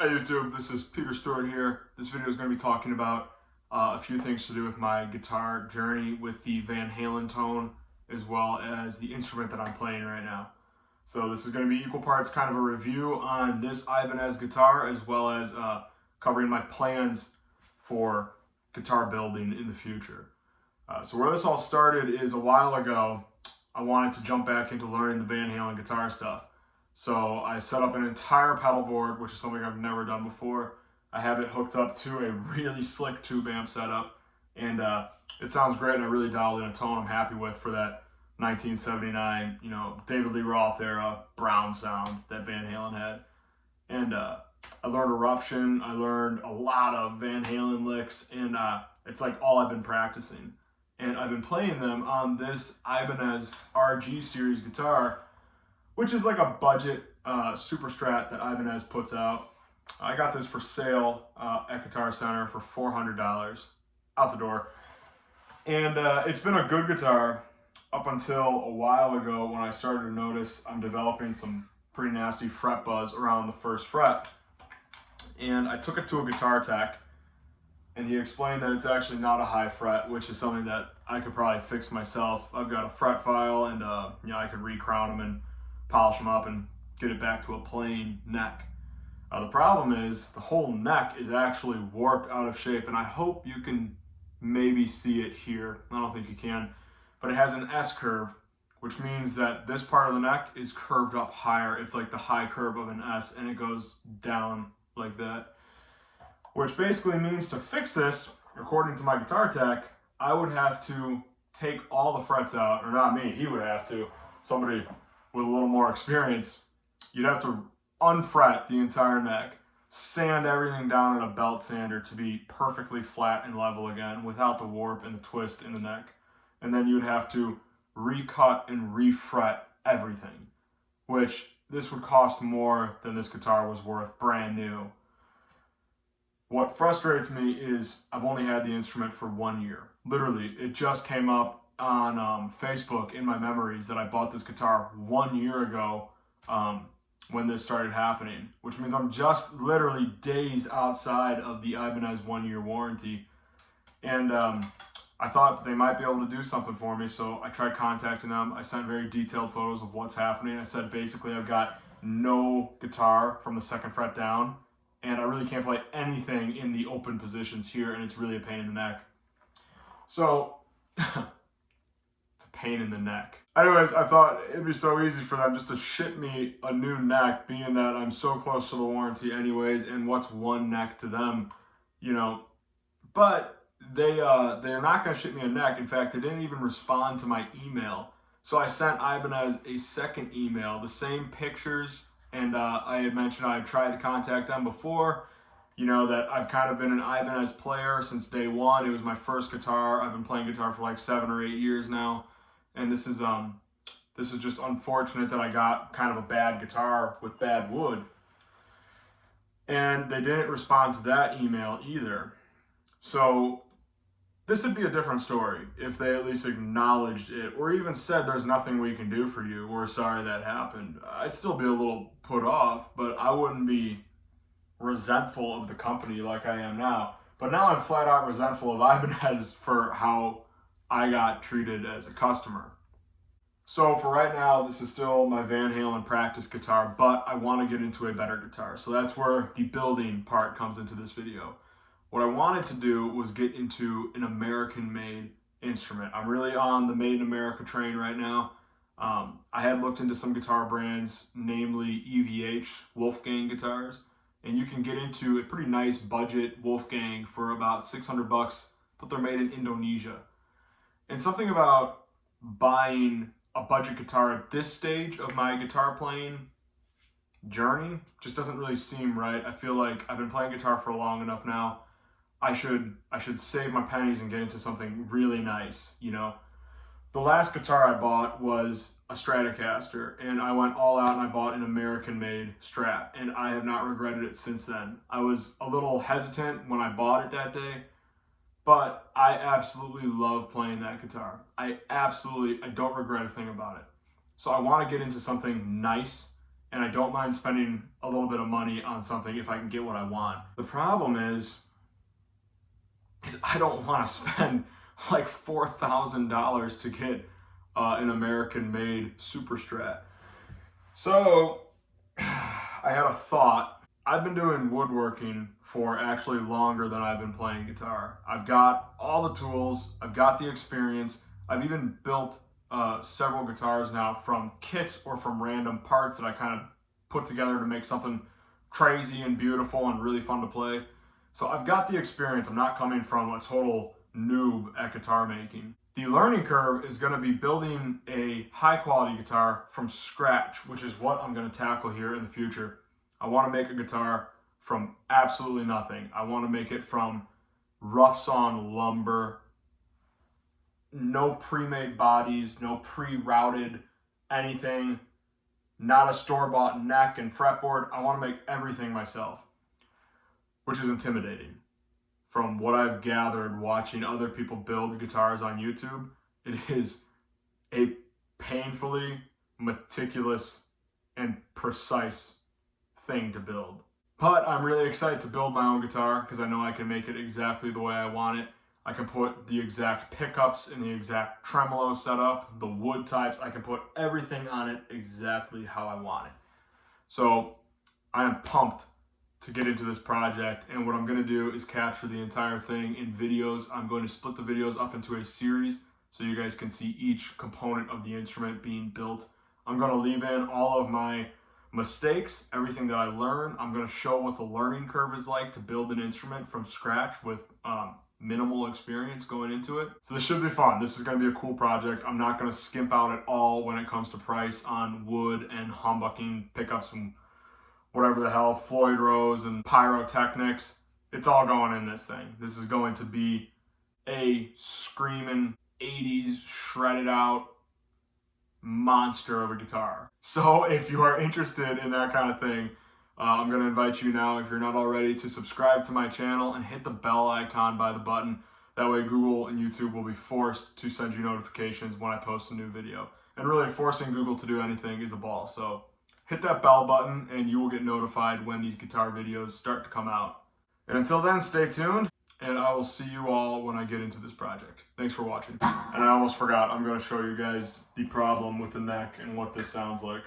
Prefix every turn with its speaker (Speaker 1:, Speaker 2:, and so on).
Speaker 1: Hey YouTube, this is Peter Stewart here. This video is going to be talking about a few things to do with my guitar journey with the Van Halen tone, as well as the instrument that I'm playing right now. So this is going to be equal parts kind of a review on this Ibanez guitar, as well as covering my plans for guitar building in the future. So where this all started is a while ago. I wanted to jump back into learning the Van Halen guitar stuff. So I set up an entire pedal board, which is something I've never done before. I have it hooked up to a really slick tube amp setup, and it sounds great, and I really dialed in a tone I'm happy with for that 1979, David Lee Roth era brown sound that Van Halen had. And I learned Eruption, I learned a lot of Van Halen licks, and it's like all I've been practicing. And I've been playing them on this Ibanez RG series guitar, which is like a budget super strat that Ibanez puts out. I got this for sale at Guitar Center for $400 out the door. And it's been a good guitar up until a while ago when I started to notice I'm developing some pretty nasty fret buzz around the first fret. And I took it to a guitar tech, and he explained that it's actually not a high fret, which is something that I could probably fix myself. I've got a fret file, and I could recrown them and polish them up and get it back to a plain neck. The problem is the whole neck is actually warped out of shape, and I hope you can maybe see it here. I don't think you can, but it has an S curve, which means that this part of the neck is curved up higher. It's like the high curve of an S, and it goes down like that, which basically means to fix this, according to my guitar tech, I would have to take all the frets out, or not me, he would have to, somebody with a little more experience. You'd have to unfret the entire neck, sand everything down in a belt sander to be perfectly flat and level again without the warp and the twist in the neck. And then you would have to recut and refret everything, which this would cost more than this guitar was worth brand new. What frustrates me is I've only had the instrument for 1 year. Literally, it just came up on Facebook in my memories that I bought this guitar 1 year ago when this started happening, which means I'm just literally days outside of the Ibanez 1 year warranty. And I thought that they might be able to do something for me, so I tried contacting them. I sent very detailed photos of what's happening. I said basically I've got no guitar from the second fret down, and I really can't play anything in the open positions here, and it's really a pain in the neck. So it's a pain in the neck. Anyways, I thought it'd be so easy for them just to ship me a new neck, being that I'm so close to the warranty anyways, and what's one neck to them, But they're not going to ship me a neck. In fact, they didn't even respond to my email. So I sent Ibanez a second email, the same pictures, and I had mentioned I had tried to contact them before, that I've kind of been an Ibanez player since day one. It was my first guitar. I've been playing guitar for like 7 or 8 years now. And this is just unfortunate that I got kind of a bad guitar with bad wood. And they didn't respond to that email either. So this would be a different story if they at least acknowledged it, or even said there's nothing we can do for you, we're sorry that happened. I'd still be a little put off, but I wouldn't be resentful of the company like I am now. But now I'm flat out resentful of Ibanez for how I got treated as a customer. So for right now, this is still my Van Halen practice guitar, but I want to get into a better guitar. So that's where the building part comes into this video. What I wanted to do was get into an American-made instrument. I'm really on the Made in America train right now. I had looked into some guitar brands, namely EVH, Wolfgang guitars, and you can get into a pretty nice budget Wolfgang for about $600, but they're made in Indonesia. And something about buying a budget guitar at this stage of my guitar playing journey just doesn't really seem right. I feel like I've been playing guitar for long enough now. I should save my pennies and get into something really nice, The last guitar I bought was a Stratocaster, and I went all out and I bought an American-made Strat, and I have not regretted it since then. I was a little hesitant when I bought it that day, but I absolutely love playing that guitar. I don't regret a thing about it. So I want to get into something nice and I don't mind spending a little bit of money on something if I can get what I want. The problem is I don't want to spend like $4,000 to get an American-made Super Strat. So I had a thought. I've been doing woodworking for actually longer than I've been playing guitar. I've got all the tools, I've got the experience, I've even built several guitars now from kits or from random parts that I kind of put together to make something crazy and beautiful and really fun to play. So I've got the experience. I'm not coming from a total noob at guitar making. The learning curve is going to be building a high quality guitar from scratch, which is what I'm going to tackle here in the future. I want to make a guitar from absolutely nothing. I want to make it from rough sawn lumber, no pre-made bodies, no pre-routed anything, not a store-bought neck and fretboard. I want to make everything myself, which is intimidating. From what I've gathered watching other people build guitars on YouTube, it is a painfully meticulous and precise thing to build. But I'm really excited to build my own guitar because I know I can make it exactly the way I want it. I can put the exact pickups in the exact tremolo setup, the wood types. I can put everything on it exactly how I want it. So I am pumped to get into this project, and what I'm going to do is capture the entire thing in videos. I'm going to split the videos up into a series so you guys can see each component of the instrument being built. I'm going to leave in all of my mistakes, everything that I learn. I'm going to show what the learning curve is like to build an instrument from scratch with minimal experience going into it. So this should be fun. This is going to be a cool project. I'm not going to skimp out at all when it comes to price on wood and humbucking pickups from whatever the hell, Floyd Rose and pyrotechnics. It's all going in this thing. This is going to be a screaming 80s shredded out monster of a guitar. So if you are interested in that kind of thing, I'm going to invite you now, if you're not already, to subscribe to my channel and hit the bell icon by the button. That way Google and YouTube will be forced to send you notifications when I post a new video. And really, forcing Google to do anything is a ball. So hit that bell button and you will get notified when these guitar videos start to come out. And until then, stay tuned, and I will see you all when I get into this project. Thanks for watching. And I almost forgot, I'm going to show you guys the problem with the neck and what this sounds like.